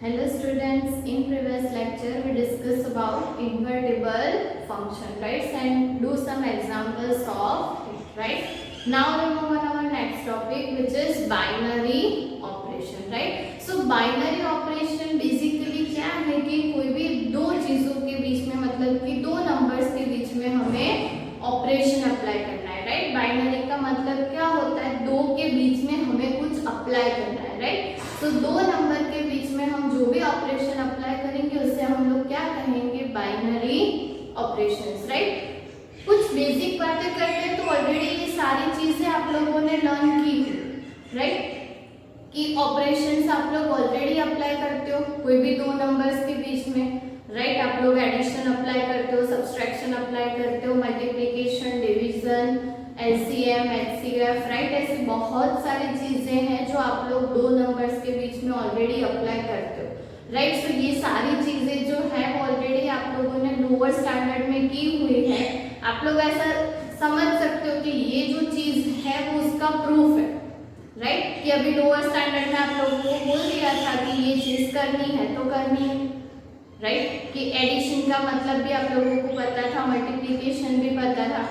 Hello students, in previous lecture we discussed about invertible function, right, and do some examples of it, right. Now we move on our next topic, which is binary operation, right. So binary operation basically क्या है कि कोई भी दो चीजों के बीच में, मतलब कि दो नंबर्स के बीच में हमें ऑपरेशन अप्लाई करना है, राइट। बाइनरी का मतलब क्या होता है, दो के बीच में हमें कुछ अप्लाई करना है, राइट। तो दो नंबर के बीच में हम जो भी ऑपरेशन अप्लाई करेंगे उसे हम लोग क्या कहेंगे, बाइनरी ऑपरेशंस, राइट। कुछ बेसिक बातें करते हैं। तो ऑलरेडी ये सारी चीजें आप लोगों ने लर्न की है, राइट, कि ऑपरेशंस आप लोग ऑलरेडी अप्लाई करते हो कोई भी दो नंबर्स के बीच में, राइट। आप लोग एडिशन अप्लाई करते हो, सब्सट्रैक्शन अप्लाई करते हो, multiplication, division, LCM, HCF, right. ऐसी बहुत सारी चीजें हैं जो आप लोग दो नंबर्स के बीच में ऑलरेडी अप्लाई करते हो, राइट। सो ये सारी चीजें जो है वो ऑलरेडी आप लोगों ने लोअर स्टैंडर्ड में की हुई है। आप लोग ऐसा समझ सकते हो कि ये जो चीज है वो उसका प्रूफ है, राइट, कि अभी लोअर स्टैंडर्ड में आप लोगों को बोल दिया था कि ये चीज करनी है तो करनी है, राइट, कि एडिशन का मतलब भी आप लोगों को पता था, मल्टीप्लिकेशन भी पता था,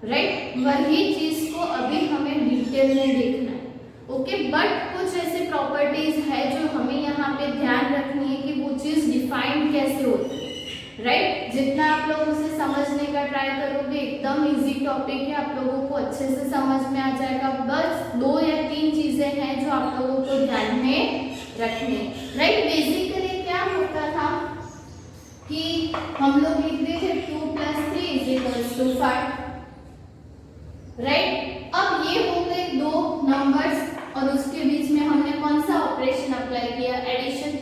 राइट। वही चीज को अभी हमें डिटेल में देखना है, ओके। बट कुछ ऐसे प्रॉपर्टीज है जो हमें यहाँ पे ध्यान रखनी है कि वो चीज डिफाइंड कैसे होती है, राइट। जितना आप लोग उसे समझने का ट्राई करोगे, एकदम इजी टॉपिक है, आप लोगों को अच्छे से समझ में आ जाएगा। बस दो या तीन चीजें हैं जो आप लोगों को ध्यान में रखनी है, राइट। बेसिकली क्या होता था कि हम लोग लिखते थे 2 + 3 = 5, राइट। अब ये हो गए दो नंबर्स और उसके बीच में हमने कौन सा ऑपरेशन अप्लाई किया, एडिशन,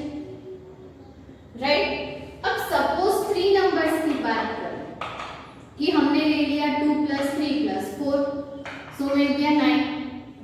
राइट। अब सपोज 3 नंबर्स की बात करें कि हमने ले लिया 2 + 3 + 4, सो मिल गया 9।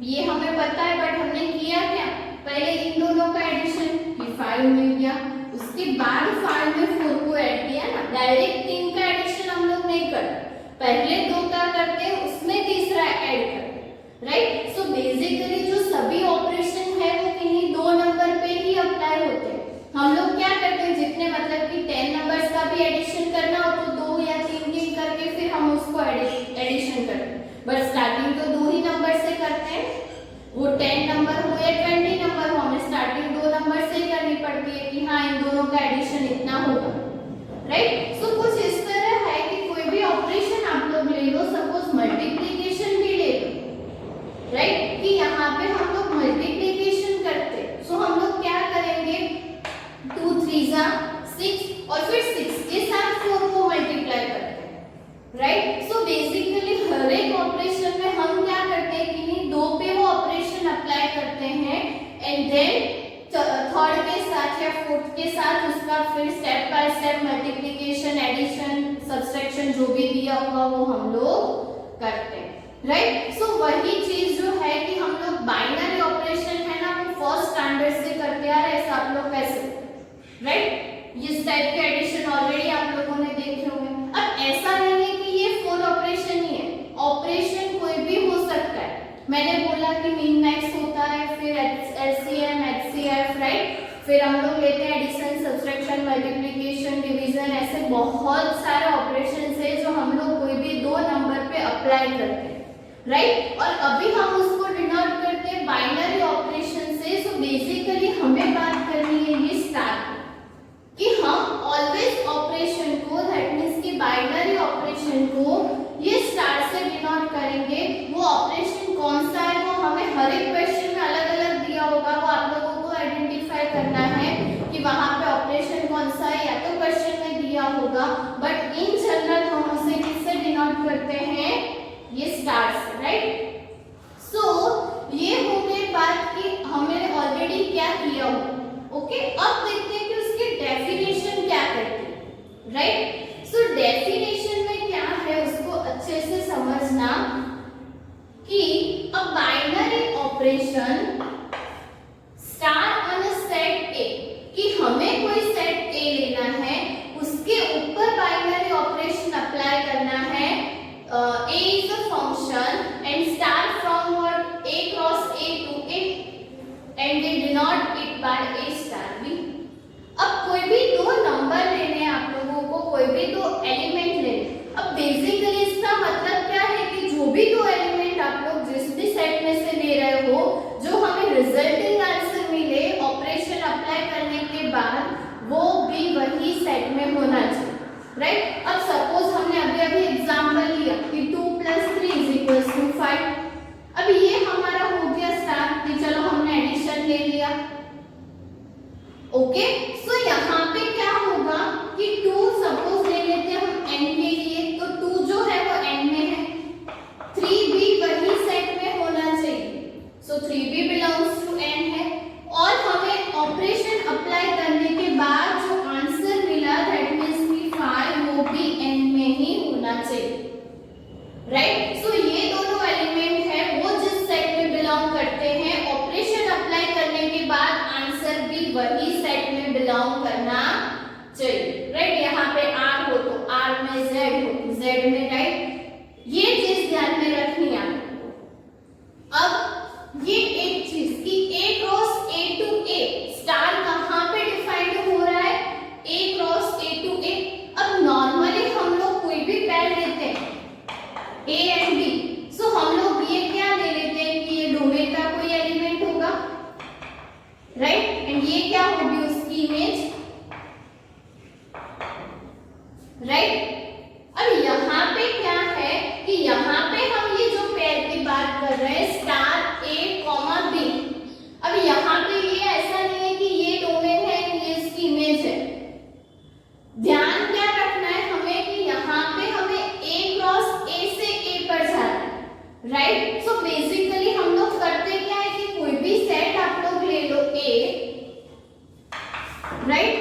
ये हमें पता है, बट हमने किया क्या, पहले इन दोनों का एडिशन, कि 5 मिल गया, उसके बाद 5 में 4 को ऐड किया ना। डायरेक्ट 3 का एडिशन हम लोग नहीं करते, पहले 2 का करते हैं, उसमें तीसरा ऐड करते हैं, राइट। सो बेसिकली जो सभी ऑपरेशन है वो किन्हीं दो नंबर पे ही अप्लाई होते हैं। हम लोग क्या करते हैं, जितने मतलब कि 10 नंबर्स का भी एडिशन करना हो तो 2 या 3 करके फिर हम उसको एडिशन करते हैं, बट स्टार्टिंग तो 2 ही नंबर से करते हैं। वो 10 नंबर हो या 20 नंबर हो, हमें स्टार्टिंग 2 नंबर से ही करनी पड़ती है कि हाँ इन दोनों का एडिशन इतना होगा, राइट। सो कुछ इस तरह है कि कोई भी ऑपरेशन आप लोग ले लो, सपोज मल्टीप्लिकेशन भी ले लो, राइट, कि यहाँ पे हम लोग मल्टीप्लिकेशन करते हैं। सो हम लोग क्या करेंगे, 2 × 3 = 6 और फिर 6 के साथ 4 को मल्टीप्लाई करते हैं, राइट। सो बेसिकली हर एक ऑपरेशन में हम क्या करते हैं कि 2 पे वो ऑपरेशन अप्लाई करते हैं एंड देन थर्ड के साथ या फोर्थ के साथ उसका फिर step by step multiplication, addition, subtraction जो भी दिया हुआ वो हम लोग करते हैं, राइट। सो वही चीज जो है कि हम लोग बाइनरी ऑपरेशन है ना, वो फर्स्ट स्टैंडर्ड से करते आ रहे हैं। ऐसा आप लोग कैसे, राइट, इस टाइप के एडिशन ऑलरेडी आप लोगों ने देखे होंगे। अब ऐसा नहीं है कि ये 4 ऑपरेशन ही है, ऑपरेशन कोई भी हो सकता है। मैंने बोला कि मिन मैक्स होता है, फिर एलसीएम, एचसीएफ, राइट, फिर हम लोग लेते हैं एडिशन, सब्सट्रैक्शन, मल्टीप्लिकेशन, डिवीजन, ऐसे बहुत सारे ऑपरेशंस है जो हम लोग कोई भी दो नंबर पे अप्लाई करते हैं, राइट। और अभी हम उसको डिनोट करते हैं बाइनरी ऑपरेशन से। सो बेसिकली हमें बात करनी है ये स्टार कि हम ऑलवेज ऑपरेशन को, दैट मींस कि बाइनरी ऑपरेशन को ये स्टार से डिनोट करेंगे। वो ऑपरेशन कौन सा है वो हमें हर एक क्वेश्चन में अलग अलग दिया होगा, वो आप लोगों को आइडेंटिफाई करना है कि वहां पे ऑपरेशन कौन सा है, या तो क्वेश्चन में दिया होगा, बट इन जनरल हम उसे किससे डिनोट करते हैं, ये स्टार से, राइट। सो ये हो गई बात कि हमने ऑलरेडी क्या किया हो, ओके। अब देखते हैं कि उसकी डेफिनेशन क्या कहती है, राइट। सो डेफिनेशन में क्या है उसको अच्छे से समझना कि a binary operation star on a set ए, कि हमें कोई सेट ए लेना है, उसके ऊपर बाइनरी ऑपरेशन अप्लाई करना है। A is a function and star from what A cross A to A and they denote it by A star B, में होना चाहिए, राइट। अब सपोज हमने अभी अभी एग्जांपल लिया कि 2 + 3 = 5। अब ये हमारा हो गया स्टार कि चलो हमने एडिशन ले लिया, ओके। सो यहाँ पे क्या होगा कि 2 सपोज ले लेते हैं हम n के लिए, तो 2 जो है वो n में है, 3 भी वही सेट में होना चाहिए, सो 3 भी बिलोंग्स टू n है। और हमें ऑपरेशन अप्लाई करने के बाद जो आंसर मिला दैट मींस कि 5 वो भी n में ही होना चाहिए, राइट। सो ये दोनों एलिमेंट है वो जिस सेट में बिलोंग करते हैं, ऑपरेशन अप्लाई करने के बाद आंसर भी वही सेट में बिलोंग करना चाहिए, राइट। यहाँ पे r हो तो r में z हो z में, राइट। ये चीज ध्यान में रखनी है आपको। अब ये एक चीज कि a cross a to a star कहाँ पे डिफाइंड हो रहा है, a cross a to a। अब नॉर्मली हम लोग कोई भी पेयर लेते हैं a एंड b, सो हम लोग ये क्या ले लेते हैं कि ये डोमेन का कोई एलिमेंट होगा, राइट, एंड ये क्या होगी उसकी इमेज, राइट। अब यहाँ पे क्या है कि यहाँ पे हम ये जो पेयर की बात कर रहे हैं स्टार a, b। अब यहाँ पे ये ऐसा नहीं है कि ये डोमेन है, ये इसकी इमेज है। ध्यान क्या रखना है हमें कि यहाँ पे हमें a क्रॉस a से a पर जाना है, राइट। सो बेसिकली हम लोग करते क्या है कि कोई भी सेट आप लोग ले लो a, राइट,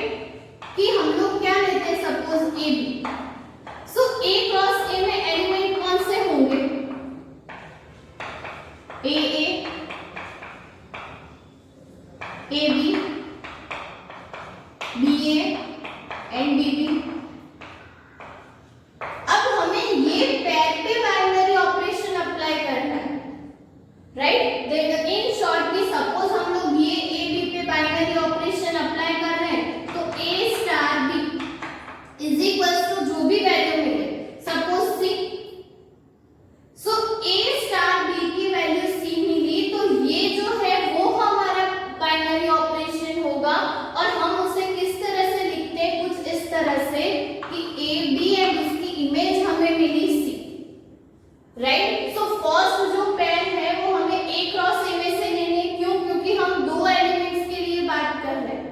कि हम लोग क्या लेते हैं suppose a b। So a cross a में एलिमेंट कौन से होंगे, a a, a b, b a and b b। अब हमें ये पेयर पे बाइनरी ऑपरेशन अप्लाई करना है, राइट। इन शॉर्ट की सपोज हम लोग ये a b पे बाइनरी ऑपरेशन अप्लाई कर रहे हैं तो a star b is equals to जो भी वैल्यू मिले suppose c। So a star b की वैल्यू c मिली तो ये जो है वो हमारा बाइनरी ऑपरेशन होगा, और हम उसे किस तरह से लिखते हैं, कुछ इस तरह से कि a b एंड उसकी इमेज हमें मिली c, राइट। सो फर्स्ट जो पेयर है वो हमें a क्रॉस a में से लेनी है, क्यों, क्योंकि हम दो एलिमेंट्स के लिए बात कर रहे हैं,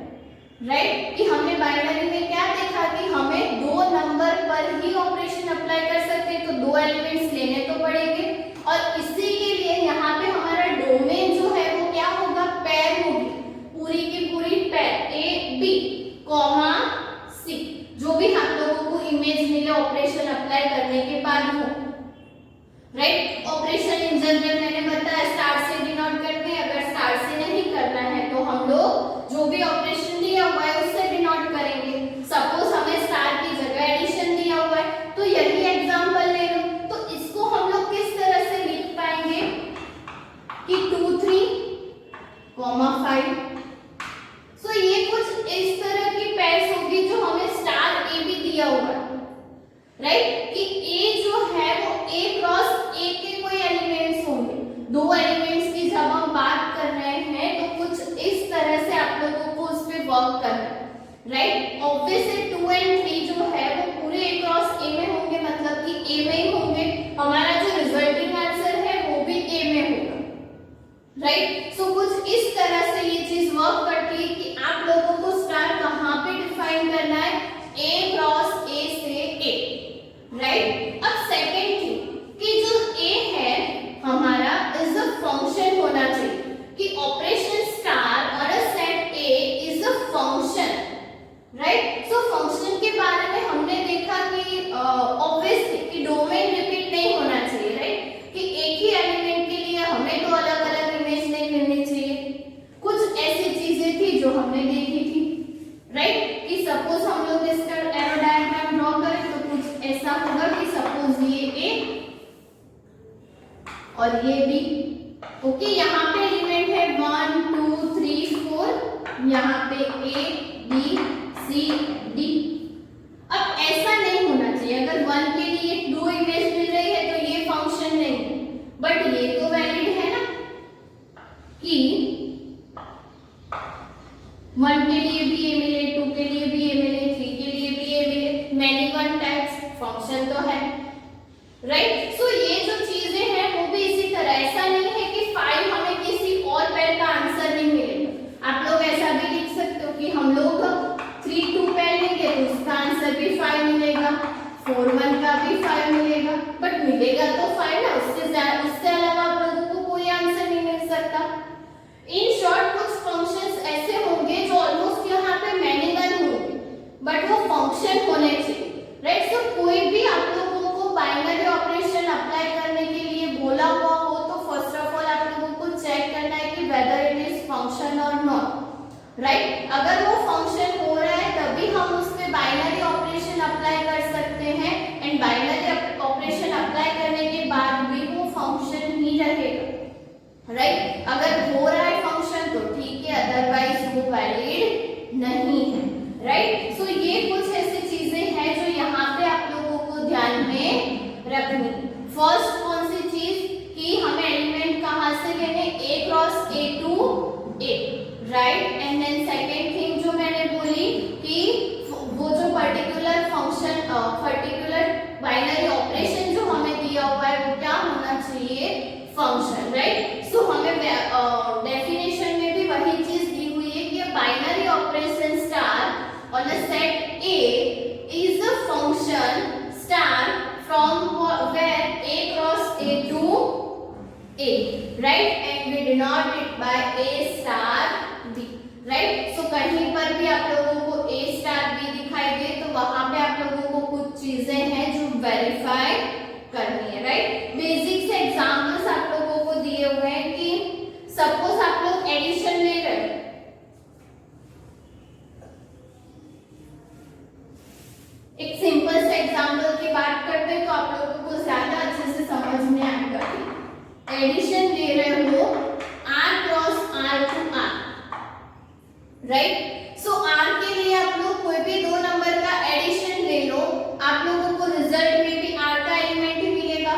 राइट, कि हमने बाइनरी में क्या देखा कि हमें दो नंबर पर ही ऑपरेशन अप्लाई कर सकते हैं, तो दो एलिमेंट्स लेने तो पड़ेंगे। और इसी के लिए यहाँ पे हमारा डोमेन जो है वो क्या होगा, पेयर होगी, पूरी की पूरी पेयर a b, c, जो भी हम लोगों को इमेज मिले ऑपरेशन अप्लाई करने के बाद हो, राइट। ऑपरेशन इन जनरल मैंने बताया स्टार से डिनोट करते हैं, अगर स्टार से नहीं करना है तो हम लोग जो भी ऑपरेशन दिया हुआ है उससे डिनोट करेंगे। सपोज हमें स्टार की जगह एडिशन दिया हुआ है तो यही एग्जांपल ले लो, तो इसको हम लोग किस तरह से लिख पाएंगे कि 2 3 5। सो ये कुछ इस तरह की पेयर्स होगी जो हमें स्टार a भी दिया हुआ है, राइट, कि a जो है वो a क्रॉस a के कोई एलिमेंट्स होंगे, दो एलिमेंट्स की जब हम बात कर रहे हैं तो कुछ इस तरह से आप लोगों को उस पे वर्क करना है, राइट। ऑब्वियसली 2 एंड 3 जो है वो पूरे a क्रॉस a में होंगे, मतलब कि a में ही होंगे, हमारा जो रिजल्टिंग आंसर है वो भी a में होगा, राइट। सो कुछ इस तरह से ये चीज वर्क करती है कि आप लोगों को स्टार कहाँ पे डिफाइन करना है, a क्रॉस a से a, राइट। अब सेकेंड थिंग कि जो a है हमारा इज अ फंक्शन होना चाहिए, कि ऑपरेशन स्टार और a set a is a function, right. So function के बारे में हमने देखा कि ऑब्वियसली कि डोमेन रिपीट नहीं होना चाहिए, राइट, कि एक ही एलिमेंट के लिए हमें दो अलग अलग इमेज नहीं मिलनी चाहिए। कुछ ऐसी चीजें थी जो हमने देखी थी, राइट, कि सपोज हम लोग इसका एरो डायग्राम ड्रॉ करें तो कुछ ऐसा होगा कि सपोज ये a और ये b, ओके। यहाँ पे एलिमेंट है 1 2 3 4, यहाँ पे a b c d। अब ऐसा नहीं होना चाहिए, अगर 1 के लिए दो इमेज मिल रही है तो ये फंक्शन नहीं, बट ये तो वैलिड है ना कि 1 के लिए भी a मिले, 2 के लिए भी a मिले, 3 के लिए भी a वन टाइप्स फंक्शन तो है, राइट। सो ये जो चीजें हैं वो भी इसी तरह, ऐसा नहीं है कि 5 हमें किसी और पेयर का आंसर नहीं मिलेगा। आप लोग ऐसा भी लिख सकते हो कि हम लोग 3 2 पेयर लेंगे तो उसका आंसर भी 5 मिलेगा, 4 1 का भी 5 मिलेगा, बट मिलेगा तो 5 ना, उससे अलावा आप लोगों को कोई आंसर नहीं मिल सकता। इन शॉर्ट कुछ फंक्शंस ऐसे होंगे जो ऑलमोस्ट यहाँ पे मैनिगन होंगे, बट वो फंक्शन होने चाहिए, राइट। सो कोई भी आप लोगों को बाइनरी ऑपरेशन अप्लाई करने के लिए बोला हुआ हो तो फर्स्ट ऑफ ऑल आप लोगों को चेक करना है कि वेदर इट इज फंक्शन और नॉट, राइट। अगर वो फंक्शन हो रहा है तभी हम उस पे बाइनरी ऑपरेशन अप्लाई कर सकते हैं, एंड बाइनरी ऑपरेशन अप्लाई करने के बाद भी वो फंक्शन ही रहेगा, राइट। अगर हो रहा है फंक्शन तो ठीक है, अदरवाइज वो वैलिड नहीं है, राइट। सो ये कुछ ऐसी चीजें हैं जो यहाँ पे आप लोगों को ध्यान में रखनी। फर्स्ट कौन सी चीज कि हमें एलिमेंट कहाँ से लेने, A cross A to A, right. And then second thing जो मैंने बोली कि वो जो particular function particular binary operation जो हमें दिया हुआ है वो क्या होना चाहिए, फंक्शन, राइट। सो हमें डेफिनेशन में भी वही चीज दी हुई है कि binary operation star on a set A is a function star from where A cross A to A, right, and we denote it by A star B, right. So कहीं पर भी आप लोगों को A star B दिखाई दे तो वहां पे आप लोगों को कुछ चीजें हैं जो वेरीफाई करनी है, राइट। बेसिक से एग्जांपल्स आप लोगों को दिए हुए हैं कि सपोज आप लोग एडिशन ले रहे हो, एक सिंपल से एग्जांपल की बात करते हैं तो आप लोगों को ज्यादा अच्छे से समझ में आएगा। एडिशन ले रहे हो R cross R to R, right. So R के लिए आप लोग कोई भी दो नंबर का एडिशन ले लो, आप लोगों को रिजल्ट में भी R का एलिमेंट ही मिलेगा,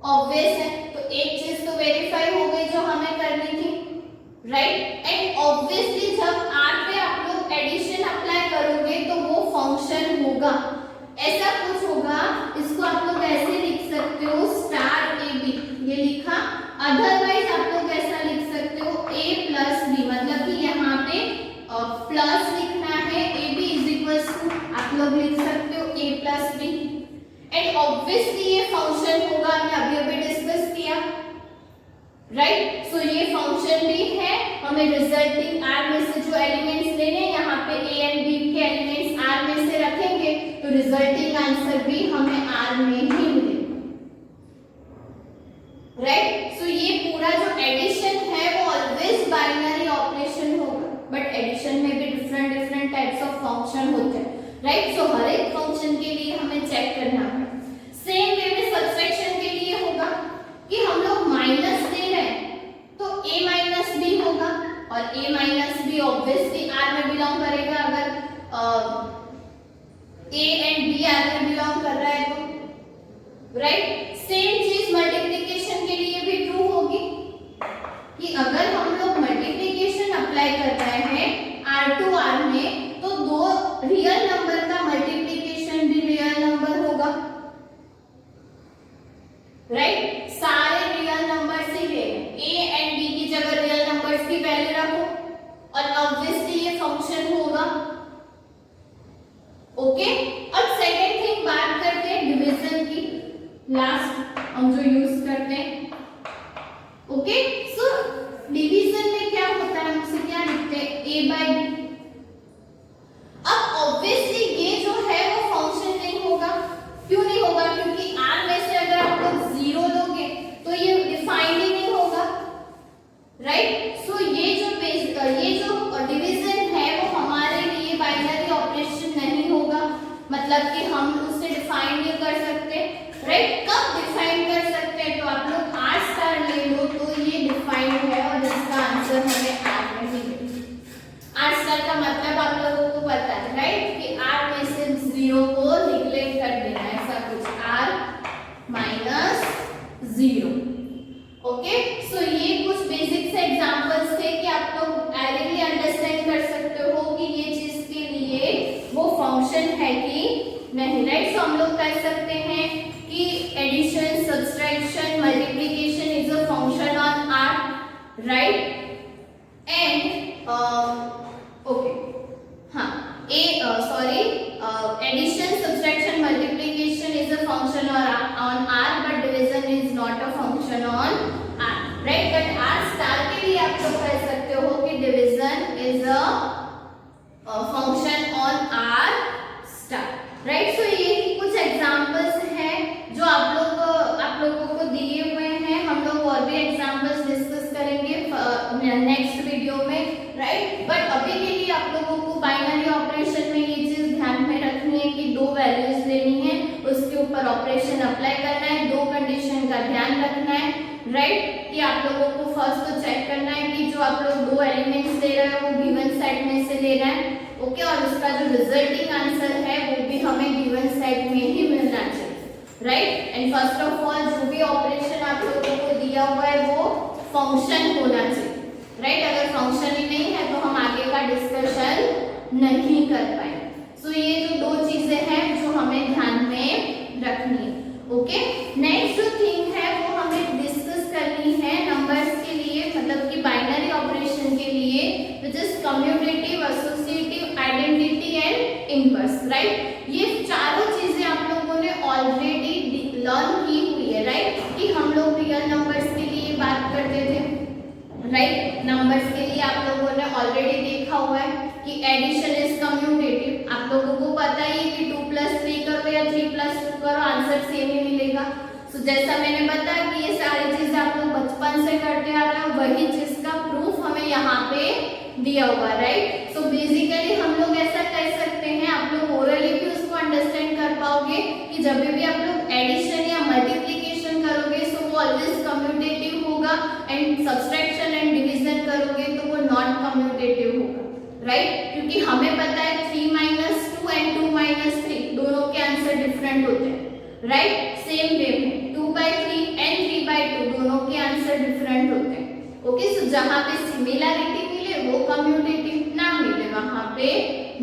ऑब्वियस है। तो एक चीज तो वेरीफाई हो गई जो हमें करनी थी, राइट। एंड ऑब्वियसली जब R पे आप लोग एडिशन अप्लाई करोगे तो वो फंक्शन होगा, ऐसा कुछ होगा। इसको आप लोग ऐसे लिख सकते हो स्टार ए बी, ये लिखा। अदरवाइज आप लोग ऐसा लिख सकते हो A प्लस बी, मतलब कि यहाँ पे प्लस लिखना है, A B is equals to आप लोग लिख सकते हो A plus B, and obviously ये फंक्शन होगा, हमने अभी डिस्कस किया, राइट। सो ये फंक्शन भी है, हमें रिजल्टिंग R में से जो एलिमेंट्स लेने, यहाँ पे A एंड B के एलिमेंट्स R में से रखेंगे तो रिजल्टिंग आंसर भी हमें R में ही मिलेगा, राइट। सो ये पूरा जो एडिशन है वो ऑलवेज बाइनरी ऑपरेशन होगा, बट एडिशन में भी different different types of function होते हैं, राइट। सो हर एक फंक्शन के लिए हमें चेक करना है। सेम वे में सब्ट्रैक्शन के लिए होगा कि हम लोग माइनस दे रहे हैं तो A माइनस बी होगा, और A minus B obviously R में बिलोंग करेगा, अगर A एंड B R में बिलोंग कर रहा है तो, राइट। सेम चीज मल्टीप्लिकेशन के लिए भी ट्रू होगी कि अगर हम लोग मल्टीप्लिकेशन अप्लाई कर रहे हैं R टू R में तो दो रियल नंबर का मल्टीप्लिकेशन भी रियल नंबर होगा, राइट। सारे रियल नंबर्स ही ले, A एंड B की जगह रियल नंबर्स की वैल्यू रखो और ऑब्वियसली ये फंक्शन होगा, ओके। अब सेकंड थिंग बात करते हैं डिवीजन की, लास्ट हम जो यूज करते हैं, ओके। सो डिवीजन में क्या होता है, हम उसे क्या लिखते हैं, A बाय B। अब ऑब्वियसली ये जो है वो फंक्शन नहीं होगा, क्यों नहीं होगा, क्योंकि R में से अगर आप लोग 0 लोगे तो ये डिफाइंड ही नहीं होगा, राइट। सो ये जो डिवीजन है वो हमारे लिए बाइनरी ऑपरेशन नहीं होगा, मतलब कि हम उसे डिफाइन नहीं कर सकते, राइट। कब डिफाइन कर सकते हैं, तो आप लोग R स्टार ले लो तो ये डिफाइंड है और इसका आंसर हमें R में मिलेगा। R स्टार का मतलब आप लोगों को पता है, राइट, कि R में से 0 को निगलेक्ट कर देना, ऐसा कुछ R माइनस 0, ओके। सो ये कुछ बेसिक से एग्जांपल्स थे कि आप लोग डायरेक्टली अंडरस्टैंड कर सकते हो कि ये चीज के लिए वो फंक्शन है कि नहीं, राइट। सो हम लोग कह सकते हैं कि addition, subtraction, multiplication is a function on R, right. And okay, हाँ, addition, subtraction, multiplication is a function on R, but division is not a function on R, right. But R star के लिए आप लोग कह सकते हो कि division is a function on R star, right. So ये कुछ एग्जांपल्स हैं जो आप लोगों को दिए हुए हैं। हम लोग और भी एग्जांपल्स डिस्कस करेंगे नेक्स्ट वीडियो में, राइट। बट अभी के लिए आप लोगों को बाइनरी ऑपरेशन में ये चीज ध्यान में रखनी है कि दो वैल्यूज लेनी है, उसके ऊपर ऑपरेशन अप्लाई करना है, दो कंडीशन का ध्यान रखना है, राइट। कि आप लोगों को फर्स्ट तो चेक करना है कि जो आप लोग दो एलिमेंट्स ले रहे हो वो गिवन सेट में से ले रहे हैं, ओके। और उसका जो रिजल्टिंग आंसर है वो भी हमें गिवन सेट में ही मिलना चाहिए, right. And first of all जो भी ऑपरेशन आप लोगों को दिया हुआ है वो फंक्शन होना चाहिए, राइट। अगर फंक्शन ही नहीं है तो हम आगे का डिस्कशन नहीं कर पाएंगे। सो ये जो दो चीजें हैं जो हमें ध्यान में रखनी है, ओके। नेक्स्ट जो थिंग है वो हमें डिस्कस करनी है नंबर्स के लिए, मतलब कि बाइनरी ऑपरेशन के लिए, which is commutative, associative, identity and inverse, right. ये चारों चीजें आप लोगों ने ऑलरेडी लर्न की हुई है, राइट। कि हम लोग रियल नंबर्स के लिए बात करते थे, राइट। नंबर्स के लिए आप लोगों ने ऑलरेडी देखा हुआ है कि एडिशन इज कम्यूटेटिव। आप लोगों को पता ही है कि 2 + 3 करो या 3 + 2 करो, आंसर सेम ही मिलेगा। सो जैसा मैंने बताया कि ये सारी चीजें आप लोग बचपन से करते आ रहे हो, वही चीज का प्रूफ हमें यहाँ पे दिया हुआ, राइट। सो बेसिकली हम लोग ऐसा कह सकते हैं, आप लोग ओरली भी उसको अंडरस्टैंड कर पाओगे कि जब भी आप लोग एडिशन या मल्टीप्लिकेशन करोगे सो वो ऑलवेज कम्यूटेटिव होगा, एंड सब्सट्रैक्शन एंड डिवीजन करोगे तो वो नॉन कम्यूटेटिव होगा, राइट। क्योंकि हमें पता है 3 - 2 एंड 2 - 3 दोनों के आंसर डिफरेंट होते हैं, राइट। सेम वे में 2/3 एंड 3/2 दोनों के आंसर डिफरेंट होते हैं, ओके। सो जहां पे सिमिलैरिटी मिले वो कम्यूटेटिव, ना मिले वहां पे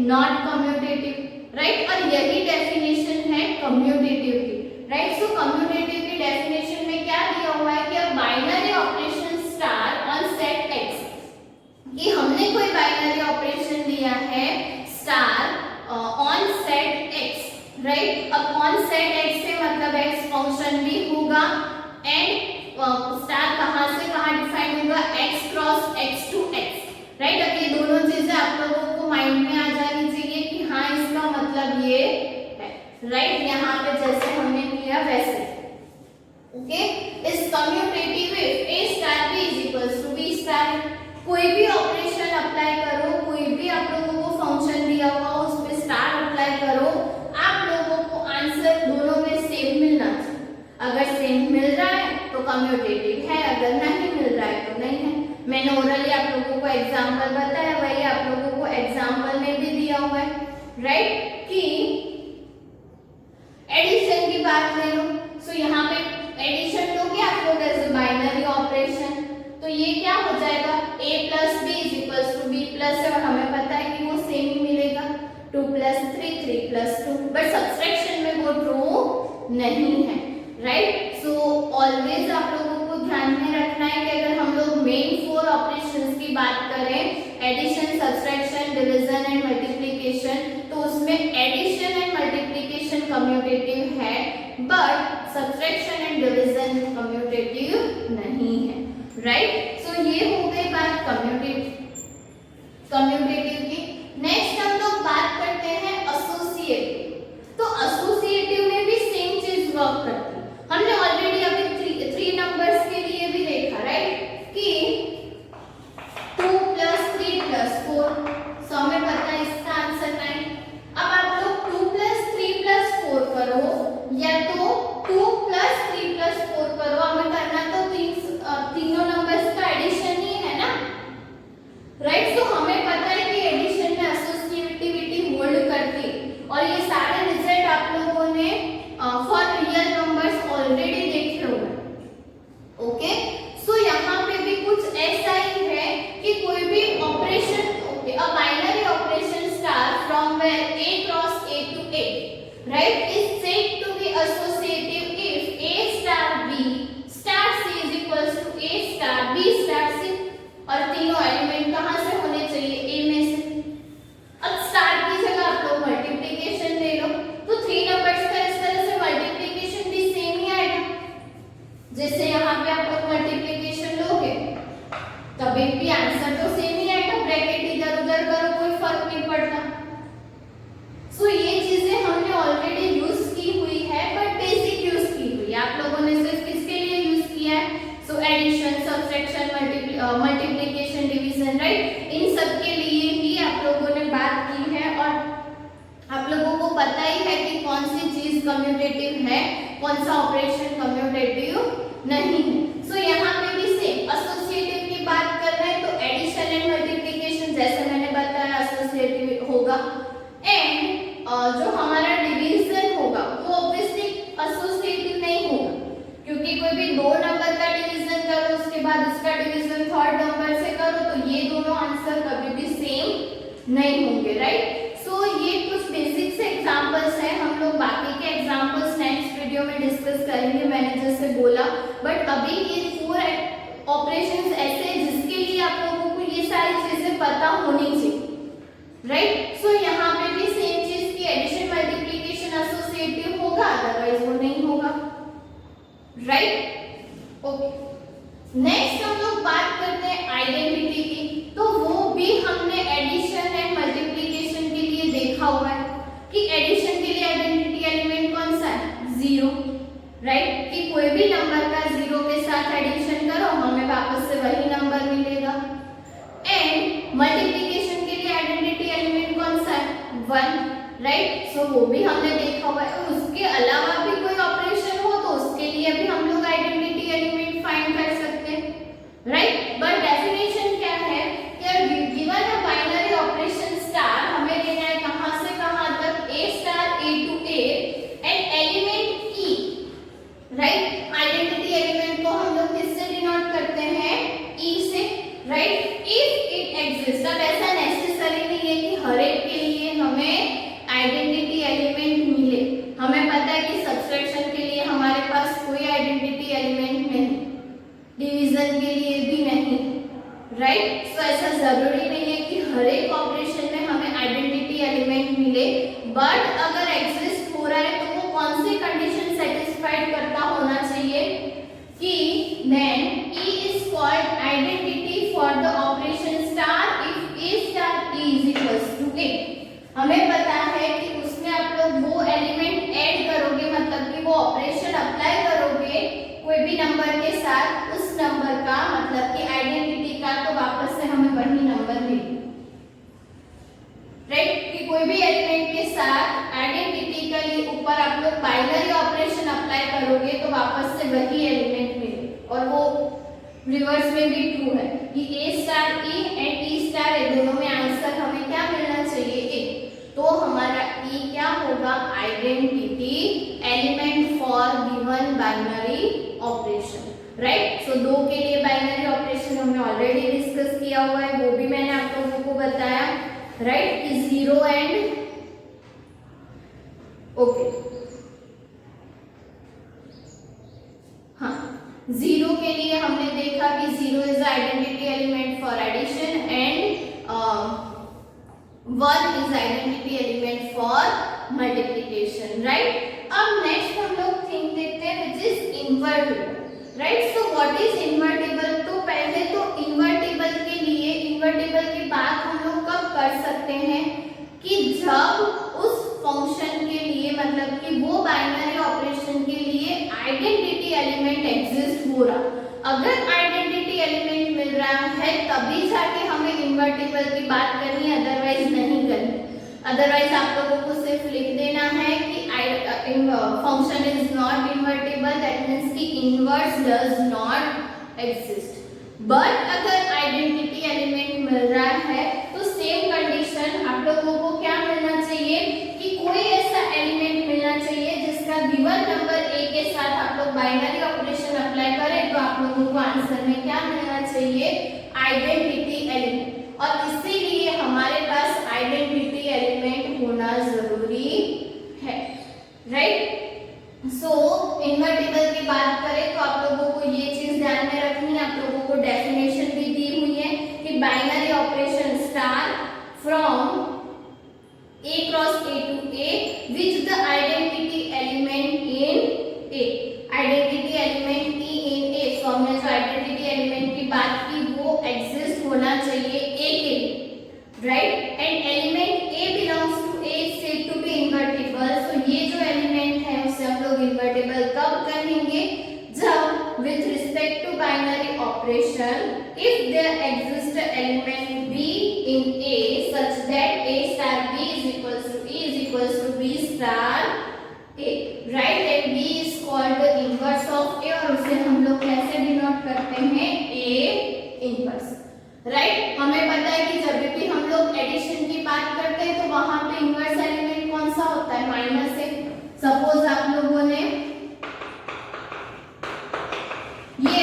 नॉट कम्यूटेटिव, राइट। और यही डेफिनेशन है कम्यूटेटिव की, राइट। सो कम्यूटेटिव की डेफिनेशन में क्या दिया हुआ है कि a binary operation star on set x, कि हमने कोई बाइनरी ऑपरेशन दिया है star on set x, right. अब ऑन सेट x से मतलब x फंक्शन भी होगा, एंड स्टार कहां से कहां डिफाइन होगा, x cross x two x, right. अब ये दोनों चीजें आप लोगों को माइंड में आ जानी चाहिए कि हाँ इसका मतलब ये है, राइट। यहाँ पे जैसे हमने किया वैसे, ओके। इस commutative if a star b is equals to b star, कोई भी ऑपरेशन अप्लाई करो, कोई भी आप लोगों को फंक्शन दिया हुआ उस पे स्टार अप्लाई करो, आप लोगों को आंसर दोनों में सेम मिलना चाहिए। अगर सेम मिल रहा है तो कम्यूटेटिव है, अगर नहीं मिल रहा है तो नहीं है। मैंने ओरली आप लोगों को एग्जांपल बताया, वही आप लोगों को एग्जांपल में भी दिया हुआ है, राइट। कि एडिशन की बात ले लो, सो यहाँ पे एडिशन लोगे आप लोग एज बाइनरी ऑपरेशन, तो ये क्या हो जाएगा, a + b is equals to b plus है, और हमें पता है कि वो सेम ही मिलेगा, 2 + 3 3 + 2, बट सब्सट्रैक्शन में वो ट्रू नहीं है, राइट। सो ऑलवेज आप लोगों को ध्यान में रखना है कि अगर हम लोग मेन 4 ऑपरेशंस की बात करें, addition, subtraction, division and multiplication, तो उसमें एडिशन एंड मल्टीप्लिकेशन कम्यूटेटिव है, but subtraction and division commutative नहीं है, राइट। सो ये हो गई बात कम्यूटेटिव की। नेक्स्ट हम लोग बात करते हैं एसोसिएटिव। तो एसोसिएटिव में भी सेम चीज वर्क करती है, हमने ऑलरेडी अभी 3 नंबर्स के लिए भी देखा, राइट। कि 2 + 3 + 4, सो हमें पता है इसका आंसर 9। अब आप लोग 2 + 3 + 4 करो या तो 2 + 3 + 4 करो, हमें करना तो तीनों नंबर्स का एडिशन ही है ना, राइट। सो हमें पता है कि एडिशन में एसोसिएटिविटी होल्ड करती, और ये सारे रिजल्ट आप लोगों कौन सा ऑपरेशन कम्यूटेटिव नहीं है। सो यहाँ पे भी सेम एसोसिएटिव की बात कर रहे हैं तो एडिशन एंड मल्टीप्लिकेशन जैसे मैंने बताया एसोसिएटिव होगा, एंड जो हमारा डिवीजन होगा वो ऑब्वियसली एसोसिएटिव नहीं होगा, क्योंकि कोई भी दो नंबर का डिवीजन करो उसके बाद उसका डिवीजन थर्ड नंबर से करो तो ये दोनों आंसर कभी भी सेम नहीं होंगे, राइट। सो ये कुछ बेसिक से एग्जांपल्स हैं, हम लोग बाकी के एग्जांपल्स नेक्स्ट वीडियो में डिस्कस करेंगे, मैंने जैसे बोला, बट अभी ये 4 ऑपरेशंस ऐसे हैं जिसके लिए आप लोगों को ये सारी चीजें पता होनी चाहिए, राइट। सो यहाँ पे भी सेम चीज की एडिशन मल्टीप्लिकेशन एसोसिएटिव होगा, अदरवाइज वो नहीं होगा, राइट। ओके, नेक्स्ट हम लोग बात करते हैं आइडेंटिटी की, तो वो भी हमने एडिशन एंड मल्टीप्लिकेशन के लिए देखा हुआ है कि एडिशन के लिए आइडेंटिटी एलिमेंट कौन सा है, 0, राइट, कि कोई भी नंबर का 0 के साथ एडिशन करो हमें वापस से वही नंबर मिलेगा, एंड मल्टीप्लिकेशन के लिए आइडेंटिटी एलिमेंट कौन सा है, 1, राइट। सो वो भी हमने देखा हुआ है, और उसके अलावा भी कोई ऑपरेशन हो तो उसके लिए भी हम लोग आइडेंटिटी एलिमेंट फाइंड कर सकते हैं, राइट। बट डेफिनेशन क्या है कि given a binary operation star हमें लेना है कहां से कहां तक, a star a to a and element e, right. Identity element को हम लोग किससे डिनोट करते हैं, e से, राइट। इफ इट एग्जिस्ट, अब ऐसा नेसेसरी नहीं है कि हर एक के लिए हमें आइडेंटिटी एलिमेंट मिले, हमें पता है कि सब्सट्रैक्शन के लिए हमारे पास कोई आइडेंटिटी एलिमेंट नहीं, डिवीजन के लिए भी नहीं, राइट। सो ऐसा जरूरी नहीं है कि हर एक ऑपरेशन में हमें आइडेंटिटी एलिमेंट मिले, बट अगर एग्जिस्ट हो रहा है तो वो कौन सी कंडीशन सेटिस्फाइड करता होना चाहिए कि then E is called identity for the operation star if A star E is equals to A। हमें पता है कि उसमें आप लोग वो एलिमेंट ऐड करोगे, मतलब कि वो ऑपरेशन अप्लाई करोगे कोई भी नंबर के साथ, उस नंबर का मतलब कि आइडेंटिटी का, तो वापस से हमें वही नंबर मिलेगा, राइट। कि कोई भी एलिमेंट के साथ आइडेंटिटी के लिए ऊपर आप लोग बाइनरी ऑपरेशन अप्लाई करोगे तो वापस से वही एलिमेंट मिलेगा, और वो रिवर्स में भी ट्रू है कि A star E and E star A दोनों में आंसर हमें क्या मिलना चाहिए, A। तो हमारा E क्या होगा, identity element for given binary operation, right. So दो के लिए बाइनरी ऑपरेशन हमने ऑलरेडी डिस्कस किया हुआ है, वो भी मैंने आप लोगों को बताया, राइट, कि 0 एंड ओके, हाँ, 0 के लिए हमने देखा कि 0 is identity element for addition and 1 is identity element for multiplication, right. अब नेक्स्ट हम लोग थिंग देखते हैं which is invertible, right. So what is invertible, तो पहले तो इन्वर्टिबल के लिए, इन्वर्टिबल की बात हम लोग कब कर सकते हैं कि जब उस फंक्शन के लिए, मतलब कि वो बाइनरी ऑपरेशन के लिए आइडेंटिटी एलिमेंट एग्जिस्ट हो रहा, अगर आइडेंटिटी एलिमेंट मिल रहा है तभी जाके हमें इन्वर्टिबल की बात करनी है, अदरवाइज नहीं करनी। अदरवाइज आप लोगों को सिर्फ लिख देना है कि function is not invertible, that means कि inverse does not exist. But अगर आइडेंटिटी एलिमेंट मिल रहा है तो सेम कंडीशन आप लोगों को क्या मिलना चाहिए कि कोई ऐसा एलिमेंट मिलना चाहिए जिसका गिवन नंबर A के साथ आप लोग बाइनरी ऑपरेशन अप्लाई करें तो आप लोगों को आंसर में क्या मिलना चाहिए, आइडेंटिटी एलिमेंट। और इसीलिए हमारे पास आइडेंटिटी एलिमेंट होना जरूरी है, राइट। सो इन्वर्टिबल की बात करें तो आप लोगों को ये चीज ध्यान में रखनी है, आप लोगों को डेफिनेशन भी दी हुई है कि binary operation star from A cross A to A which the identity element in A, identity element E in A। सो हमने जो आइडेंटिटी एलिमेंट की बात की वो एग्जिस्ट होना चाहिए A के लिए, right. And element A belongs to A is said to be invertible। सो ये जो एलिमेंट है उसे हम लोग इन्वर्टिबल कब कहेंगे, जब with respect to binary operation if there exists an element B in A such that A star B is equals to E is equals to B star A, right, and B is called suppose आप लोगों ने ये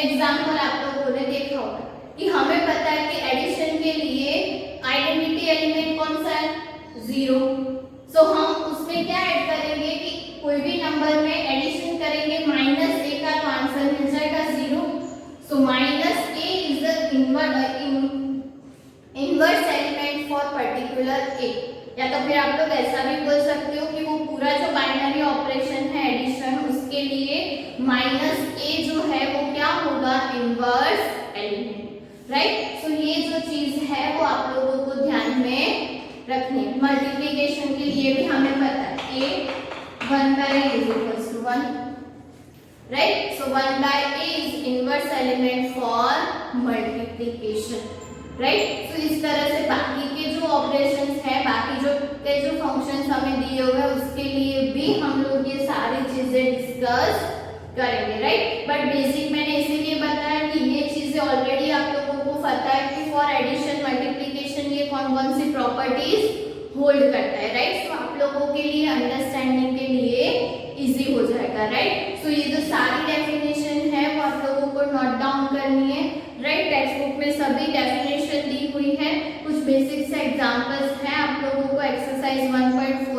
example आप लोगों ने देखा होगा कि हमें पता है कि एडिशन के लिए आइडेंटिटी एलिमेंट कौन सा है, 0। सो हम उसमें क्या ऐड करेंगे कि कोई भी नंबर में एडिशन करेंगे -a का, तो आंसर मिल जाएगा 0। सो -a is the inverse element for particular a। या तो फिर आप लोग ऐसा भी बोल सकते हो कि वो पूरा जो बाइनरी ऑपरेशन है एडिशन, उसके लिए -a जो है वो क्या होगा, इनवर्स एलिमेंट, राइट। सो ये जो चीज है वो आप लोगों को ध्यान में रखनी है। मल्टीप्लिकेशन के लिए भी हमें पता है a 1/a is 1, right. So 1/a is inverse element for multiplication, right. So इस तरह से बाकी के जो ऑपरेशंस है, बाकी जो फंक्शंस हमें दिए हुए हैं उसके लिए भी हम लोग ये सारी चीजें डिस्कस करेंगे, राइट। बट बेसिक मैंने इसीलिए बताया कि ये चीजें ऑलरेडी आप लोगों को पता है कि फॉर एडिशन मल्टीप्लिकेशन ये कौन कौन सी प्रॉपर्टीज होल्ड करता है, राइट। तो आप लोगों के लिए अंडरस्टैंडिंग के लिए इजी हो जाएगा, राइट। सो ये जो सारी डेफिनेशन है वो आप लोगों को नोट डाउन करनी है, राइट। टेक्स्ट बुक में सभी डेफिनेशन दी हुई है, कुछ बेसिक से एग्जांपल्स हैं आप लोगों को एक्सरसाइज 1.4